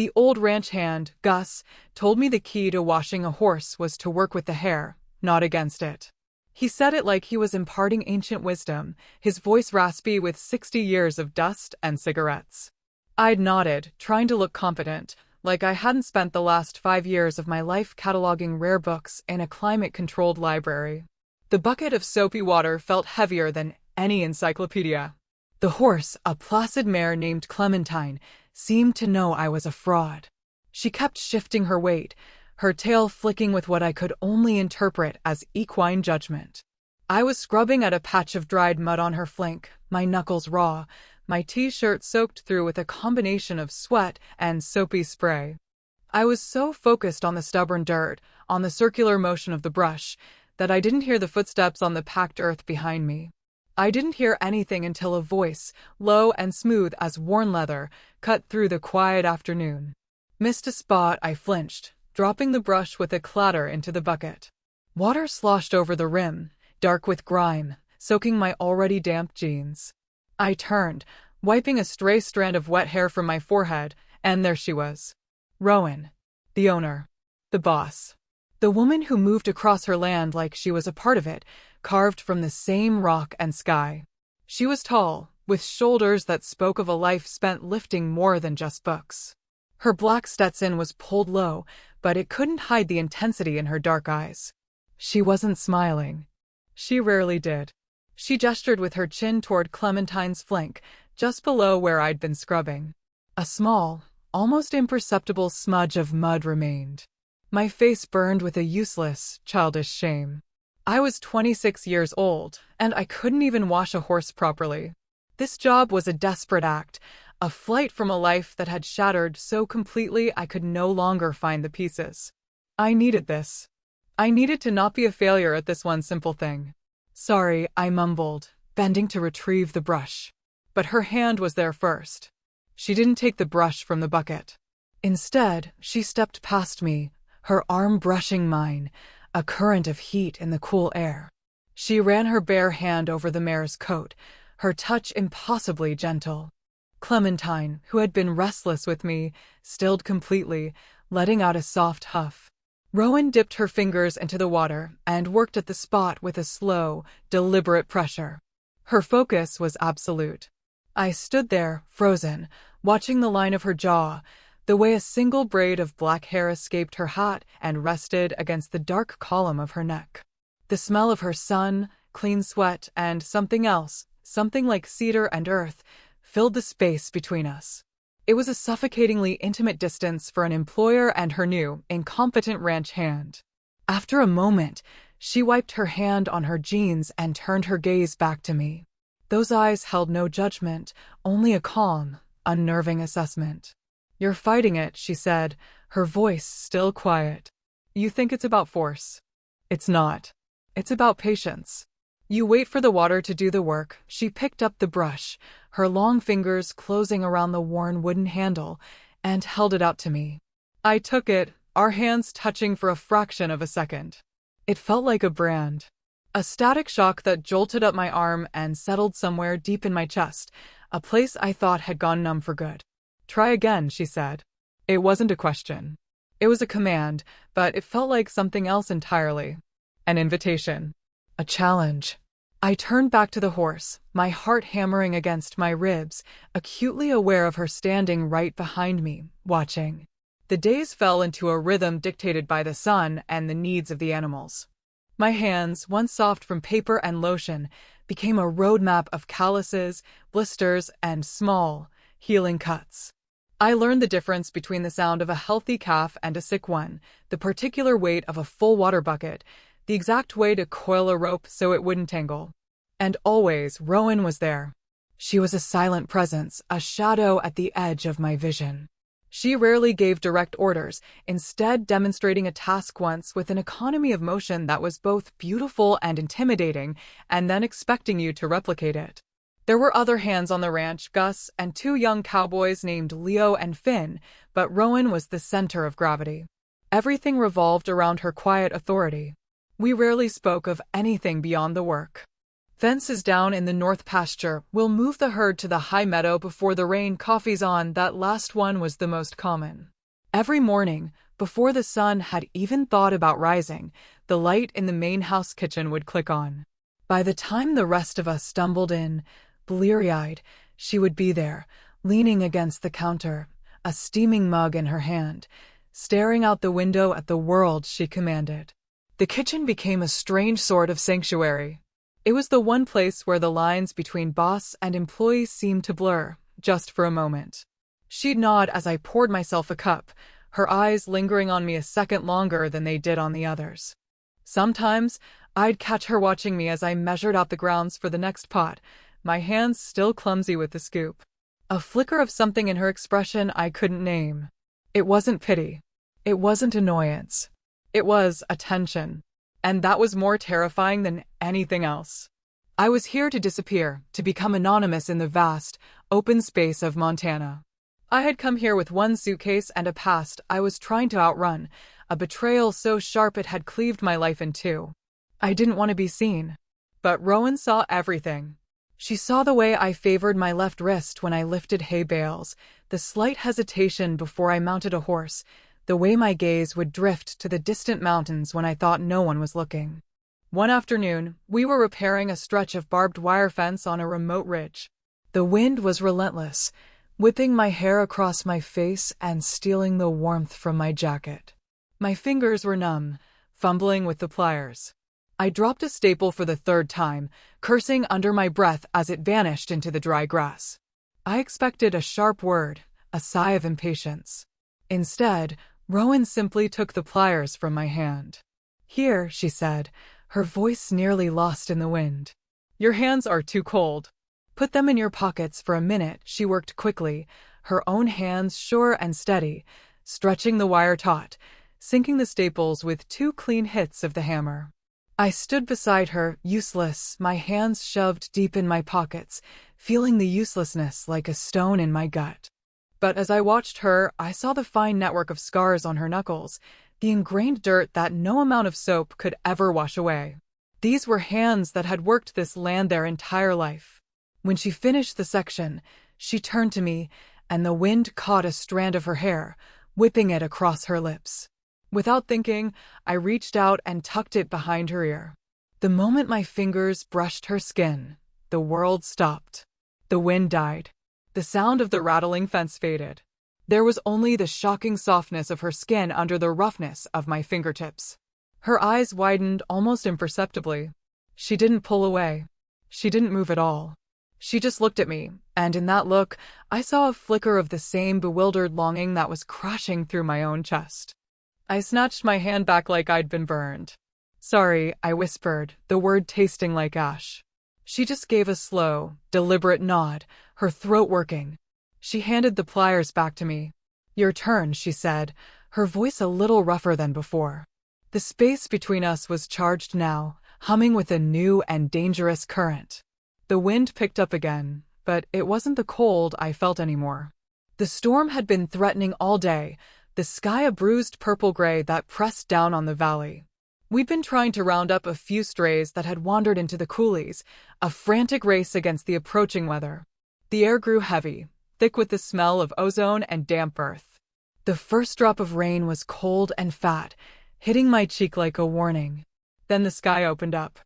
The old ranch hand, Gus, told me the key to washing a horse was to work with the hair, not against it. He said it like he was imparting ancient wisdom, his voice raspy with 60 years of dust and cigarettes. I'd nodded, trying to look confident, like I hadn't spent the last 5 years of my life cataloging rare books in a climate-controlled library. The bucket of soapy water felt heavier than any encyclopedia. The horse, a placid mare named Clementine, seemed to know I was a fraud. She kept shifting her weight, her tail flicking with what I could only interpret as equine judgment. I was scrubbing at a patch of dried mud on her flank, my knuckles raw, my t-shirt soaked through with a combination of sweat and soapy spray. I was so focused on the stubborn dirt, on the circular motion of the brush, that I didn't hear the footsteps on the packed earth behind me. I didn't hear anything until a voice, low and smooth as worn leather, cut through the quiet afternoon. Missed a spot, I flinched, dropping the brush with a clatter into the bucket. Water sloshed over the rim, dark with grime, soaking my already damp jeans. I turned, wiping a stray strand of wet hair from my forehead, and there she was. Rowan. The owner. The boss. The woman who moved across her land like she was a part of it, carved from the same rock and sky. She was tall, with shoulders that spoke of a life spent lifting more than just books. Her black Stetson was pulled low, but it couldn't hide the intensity in her dark eyes. She wasn't smiling. She rarely did. She gestured with her chin toward Clementine's flank, just below where I'd been scrubbing. A small, almost imperceptible smudge of mud remained. My face burned with a useless, childish shame. I was 26 years old, and I couldn't even wash a horse properly. This job was a desperate act, a flight from a life that had shattered so completely I could no longer find the pieces. I needed this. I needed to not be a failure at this one simple thing. Sorry, I mumbled, bending to retrieve the brush. But her hand was there first. She didn't take the brush from the bucket. Instead, she stepped past me, her arm brushing mine, a current of heat in the cool air. She ran her bare hand over the mare's coat, her touch impossibly gentle. Clementine, who had been restless with me, stilled completely, letting out a soft huff. Rowan dipped her fingers into the water and worked at the spot with a slow, deliberate pressure. Her focus was absolute. I stood there, frozen, watching the line of her jaw, the way a single braid of black hair escaped her hat and rested against the dark column of her neck. The smell of her sun, clean sweat, and something else, something like cedar and earth, filled the space between us. It was a suffocatingly intimate distance for an employer and her new, incompetent ranch hand. After a moment, she wiped her hand on her jeans and turned her gaze back to me. Those eyes held no judgment, only a calm, unnerving assessment. "You're fighting it," she said, her voice still quiet. "You think it's about force. It's not. It's about patience. You wait for the water to do the work." She picked up the brush, her long fingers closing around the worn wooden handle, and held it out to me. I took it, our hands touching for a fraction of a second. It felt like a brand. A static shock that jolted up my arm and settled somewhere deep in my chest, a place I thought had gone numb for good. "Try again," she said. It wasn't a question. It was a command, but it felt like something else entirely. An invitation. A challenge. I turned back to the horse, my heart hammering against my ribs, acutely aware of her standing right behind me, watching. The days fell into a rhythm dictated by the sun and the needs of the animals. My hands, once soft from paper and lotion, became a roadmap of calluses, blisters, and small, healing cuts. I learned the difference between the sound of a healthy calf and a sick one, the particular weight of a full water bucket, the exact way to coil a rope so it wouldn't tangle. And always, Rowan was there. She was a silent presence, a shadow at the edge of my vision. She rarely gave direct orders, instead demonstrating a task once with an economy of motion that was both beautiful and intimidating, and then expecting you to replicate it. There were other hands on the ranch, Gus and 2 young cowboys named Leo and Finn, but Rowan was the center of gravity. Everything revolved around her quiet authority. We rarely spoke of anything beyond the work. Fence is down in the north pasture. We'll move the herd to the high meadow before the rain. Coffee's on. That last one was the most common. Every morning, before the sun had even thought about rising, the light in the main house kitchen would click on. By the time the rest of us stumbled in, bleary-eyed, she would be there, leaning against the counter, a steaming mug in her hand, staring out the window at the world she commanded. The kitchen became a strange sort of sanctuary. It was the one place where the lines between boss and employee seemed to blur, just for a moment. She'd nod as I poured myself a cup, her eyes lingering on me a second longer than they did on the others. Sometimes, I'd catch her watching me as I measured out the grounds for the next pot, my hands still clumsy with the scoop. A flicker of something in her expression I couldn't name. It wasn't pity. It wasn't annoyance. It was attention. And that was more terrifying than anything else. I was here to disappear, to become anonymous in the vast, open space of Montana. I had come here with one suitcase and a past I was trying to outrun, a betrayal so sharp it had cleaved my life in two. I didn't want to be seen. But Rowan saw everything. She saw the way I favored my left wrist when I lifted hay bales, the slight hesitation before I mounted a horse, the way my gaze would drift to the distant mountains when I thought no one was looking. One afternoon, we were repairing a stretch of barbed wire fence on a remote ridge. The wind was relentless, whipping my hair across my face and stealing the warmth from my jacket. My fingers were numb, fumbling with the pliers. I dropped a staple for the third time, cursing under my breath as it vanished into the dry grass. I expected a sharp word, a sigh of impatience. Instead, Rowan simply took the pliers from my hand. "Here," she said, her voice nearly lost in the wind. "Your hands are too cold. Put them in your pockets for a minute." She worked quickly, her own hands sure and steady, stretching the wire taut, sinking the staples with 2 clean hits of the hammer. I stood beside her, useless, my hands shoved deep in my pockets, feeling the uselessness like a stone in my gut. But as I watched her, I saw the fine network of scars on her knuckles, the ingrained dirt that no amount of soap could ever wash away. These were hands that had worked this land their entire life. When she finished the section, she turned to me, and the wind caught a strand of her hair, whipping it across her lips. Without thinking, I reached out and tucked it behind her ear. The moment my fingers brushed her skin, the world stopped. The wind died. The sound of the rattling fence faded. There was only the shocking softness of her skin under the roughness of my fingertips. Her eyes widened almost imperceptibly. She didn't pull away. She didn't move at all. She just looked at me, and in that look, I saw a flicker of the same bewildered longing that was crashing through my own chest. I snatched my hand back like I'd been burned. "Sorry," I whispered, the word tasting like ash. She just gave a slow, deliberate nod, her throat working. She handed the pliers back to me. "Your turn," she said, her voice a little rougher than before. The space between us was charged now, humming with a new and dangerous current. The wind picked up again, but it wasn't the cold I felt anymore. The storm had been threatening all day, the sky a bruised purple-gray that pressed down on the valley. We'd been trying to round up a few strays that had wandered into the coulees, a frantic race against the approaching weather. The air grew heavy, thick with the smell of ozone and damp earth. The first drop of rain was cold and fat, hitting my cheek like a warning. Then the sky opened up.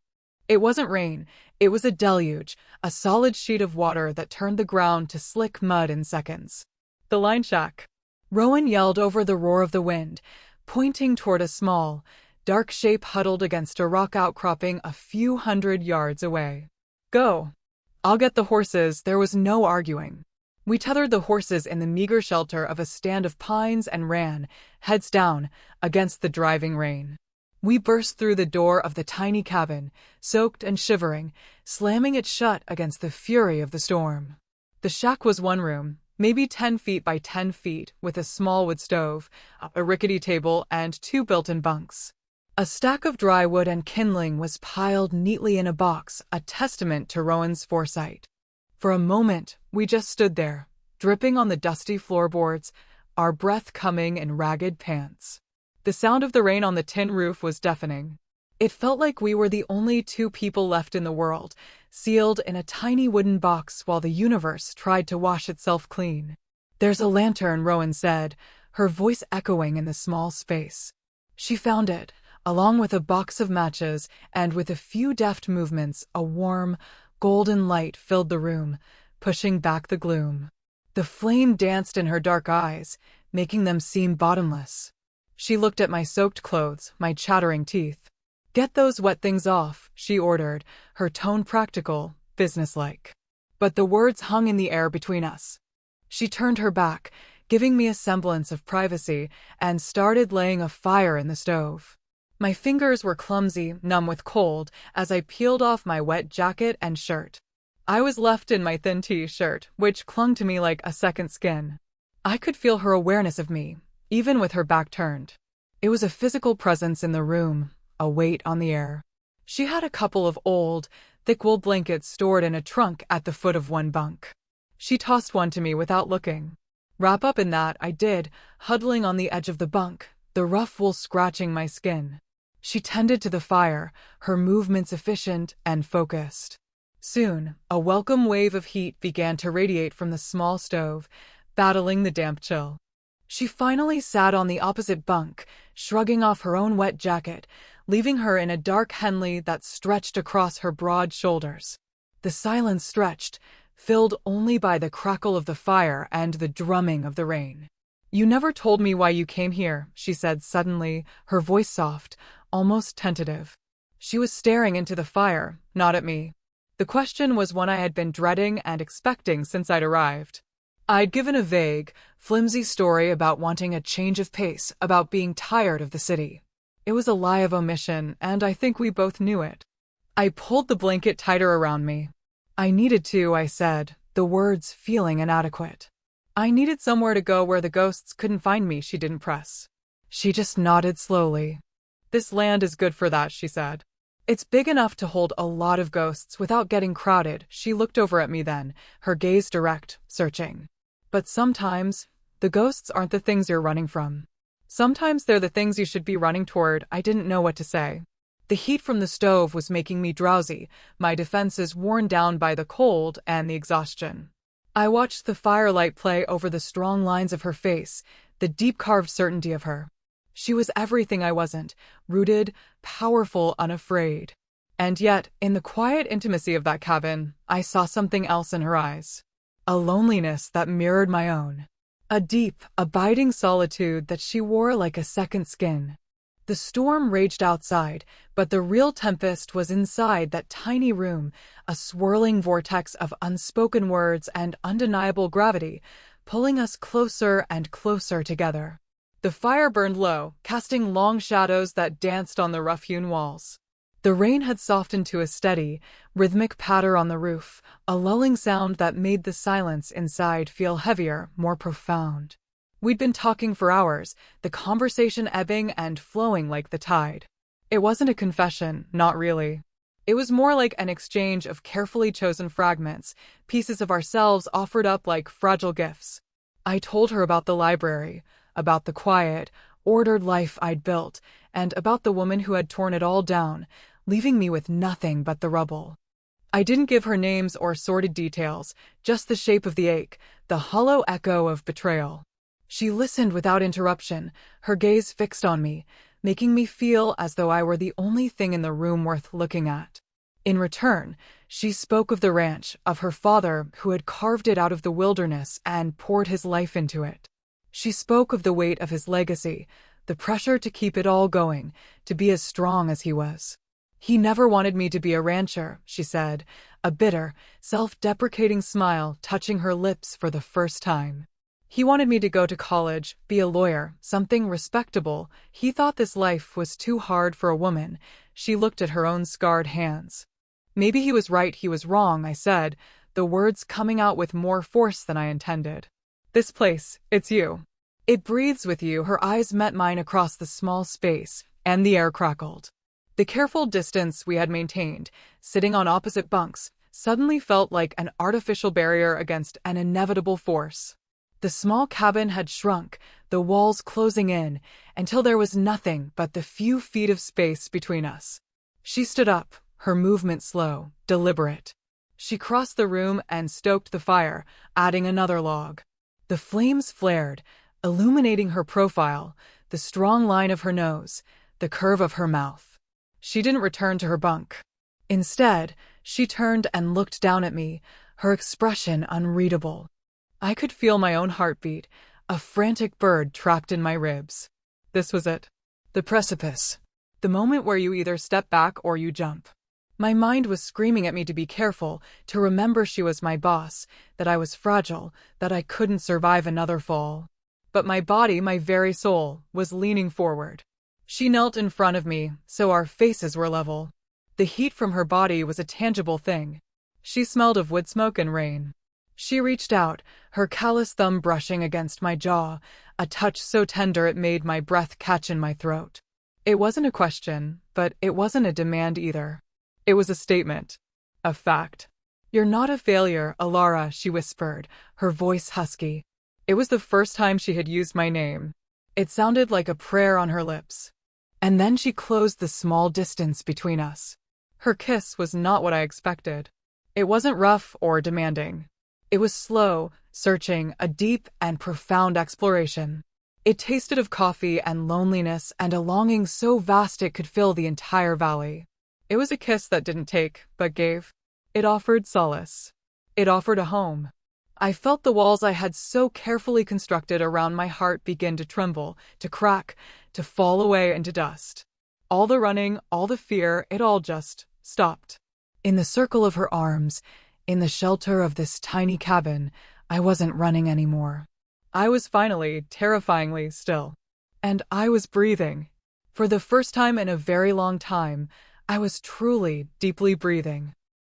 It wasn't rain, it was a deluge, a solid sheet of water that turned the ground to slick mud in seconds. "The line shack!" Rowan yelled over the roar of the wind, pointing toward a small, dark shape huddled against a rock outcropping a few hundred yards away. "Go! I'll get the horses." There was no arguing. We tethered the horses in the meager shelter of a stand of pines and ran, heads down, against the driving rain. We burst through the door of the tiny cabin, soaked and shivering, slamming it shut against the fury of the storm. The shack was one room, maybe 10 feet by 10 feet, with a small wood stove, a rickety table, and 2 built-in bunks. A stack of dry wood and kindling was piled neatly in a box, a testament to Rowan's foresight. For a moment, we just stood there, dripping on the dusty floorboards, our breath coming in ragged pants. The sound of the rain on the tin roof was deafening. It felt like we were the only two people left in the world, sealed in a tiny wooden box while the universe tried to wash itself clean. "There's a lantern," Rowan said, her voice echoing in the small space. She found it, along with a box of matches, and with a few deft movements, a warm, golden light filled the room, pushing back the gloom. The flame danced in her dark eyes, making them seem bottomless. She looked at my soaked clothes, my chattering teeth. "Get those wet things off," she ordered, her tone practical, businesslike. But the words hung in the air between us. She turned her back, giving me a semblance of privacy, and started laying a fire in the stove. My fingers were clumsy, numb with cold, as I peeled off my wet jacket and shirt. I was left in my thin t-shirt, which clung to me like a second skin. I could feel her awareness of me, even with her back turned. It was a physical presence in the room, a weight on the air. She had a couple of old, thick-wool blankets stored in a trunk at the foot of one bunk. She tossed one to me without looking. "Wrap up in that," I did, huddling on the edge of the bunk, the rough wool scratching my skin. She tended to the fire, her movements efficient and focused. Soon, a welcome wave of heat began to radiate from the small stove, battling the damp chill. She finally sat on the opposite bunk, shrugging off her own wet jacket, leaving her in a dark Henley that stretched across her broad shoulders. The silence stretched, filled only by the crackle of the fire and the drumming of the rain. "You never told me why you came here," she said suddenly, her voice soft, almost tentative. She was staring into the fire, not at me. The question was one I had been dreading and expecting since I'd arrived. I'd given a vague, flimsy story about wanting a change of pace, about being tired of the city. It was a lie of omission, and I think we both knew it. I pulled the blanket tighter around me. "I needed to," I said, the words feeling inadequate. "I needed somewhere to go where the ghosts couldn't find me," she didn't press. She just nodded slowly. "This land is good for that," she said. "It's big enough to hold a lot of ghosts without getting crowded." She looked over at me then, her gaze direct, searching. "But sometimes, the ghosts aren't the things you're running from. Sometimes they're the things you should be running toward." I didn't know what to say. The heat from the stove was making me drowsy, my defenses worn down by the cold and the exhaustion. I watched the firelight play over the strong lines of her face, the deep-carved certainty of her. She was everything I wasn't, rooted, powerful, unafraid. And yet, in the quiet intimacy of that cabin, I saw something else in her eyes. A loneliness that mirrored my own. A deep, abiding solitude that she wore like a second skin. The storm raged outside, but the real tempest was inside that tiny room, a swirling vortex of unspoken words and undeniable gravity, pulling us closer and closer together. The fire burned low, casting long shadows that danced on the rough-hewn walls. The rain had softened to a steady, rhythmic patter on the roof, a lulling sound that made the silence inside feel heavier, more profound. We'd been talking for hours, the conversation ebbing and flowing like the tide. It wasn't a confession, not really. It was more like an exchange of carefully chosen fragments, pieces of ourselves offered up like fragile gifts. I told her about the library, about the quiet, ordered life I'd built, and about the woman who had torn it all down, leaving me with nothing but the rubble. I didn't give her names or sordid details, just the shape of the ache, the hollow echo of betrayal. She listened without interruption, her gaze fixed on me, making me feel as though I were the only thing in the room worth looking at. In return, she spoke of the ranch, of her father who had carved it out of the wilderness and poured his life into it. She spoke of the weight of his legacy, the pressure to keep it all going, to be as strong as he was. "He never wanted me to be a rancher," she said, a bitter, self-deprecating smile touching her lips for the first time. "He wanted me to go to college, be a lawyer, something respectable. He thought this life was too hard for a woman." She looked at her own scarred hands. "Maybe he was right, he was wrong," I said, the words coming out with more force than I intended. "This place, it's you. It breathes with you." Her eyes met mine across the small space, and the air crackled. The careful distance we had maintained, sitting on opposite bunks, suddenly felt like an artificial barrier against an inevitable force. The small cabin had shrunk, the walls closing in, until there was nothing but the few feet of space between us. She stood up, her movement slow, deliberate. She crossed the room and stoked the fire, adding another log. The flames flared, illuminating her profile, the strong line of her nose, the curve of her mouth. She didn't return to her bunk. Instead, she turned and looked down at me, her expression unreadable. I could feel my own heartbeat, a frantic bird trapped in my ribs. This was it. The precipice. The moment where you either step back or you jump. My mind was screaming at me to be careful, to remember she was my boss, that I was fragile, that I couldn't survive another fall. But my body, my very soul, was leaning forward. She knelt in front of me, so our faces were level. The heat from her body was a tangible thing. She smelled of wood smoke and rain. She reached out, her callous thumb brushing against my jaw, a touch so tender it made my breath catch in my throat. It wasn't a question, but it wasn't a demand either. It was a statement. A fact. "You're not a failure, Alara," she whispered, her voice husky. It was the first time she had used my name. It sounded like a prayer on her lips. And then she closed the small distance between us. Her kiss was not what I expected. It wasn't rough or demanding. It was slow, searching, a deep and profound exploration. It tasted of coffee and loneliness and a longing so vast it could fill the entire valley. It was a kiss that didn't take, but gave. It offered solace. It offered a home. I felt the walls I had so carefully constructed around my heart begin to tremble, to crack, to fall away into dust. All the running, all the fear, it all just stopped. In the circle of her arms, in the shelter of this tiny cabin, I wasn't running anymore. I was finally, terrifyingly still. And I was breathing. For the first time in a very long time, I was truly, deeply breathing.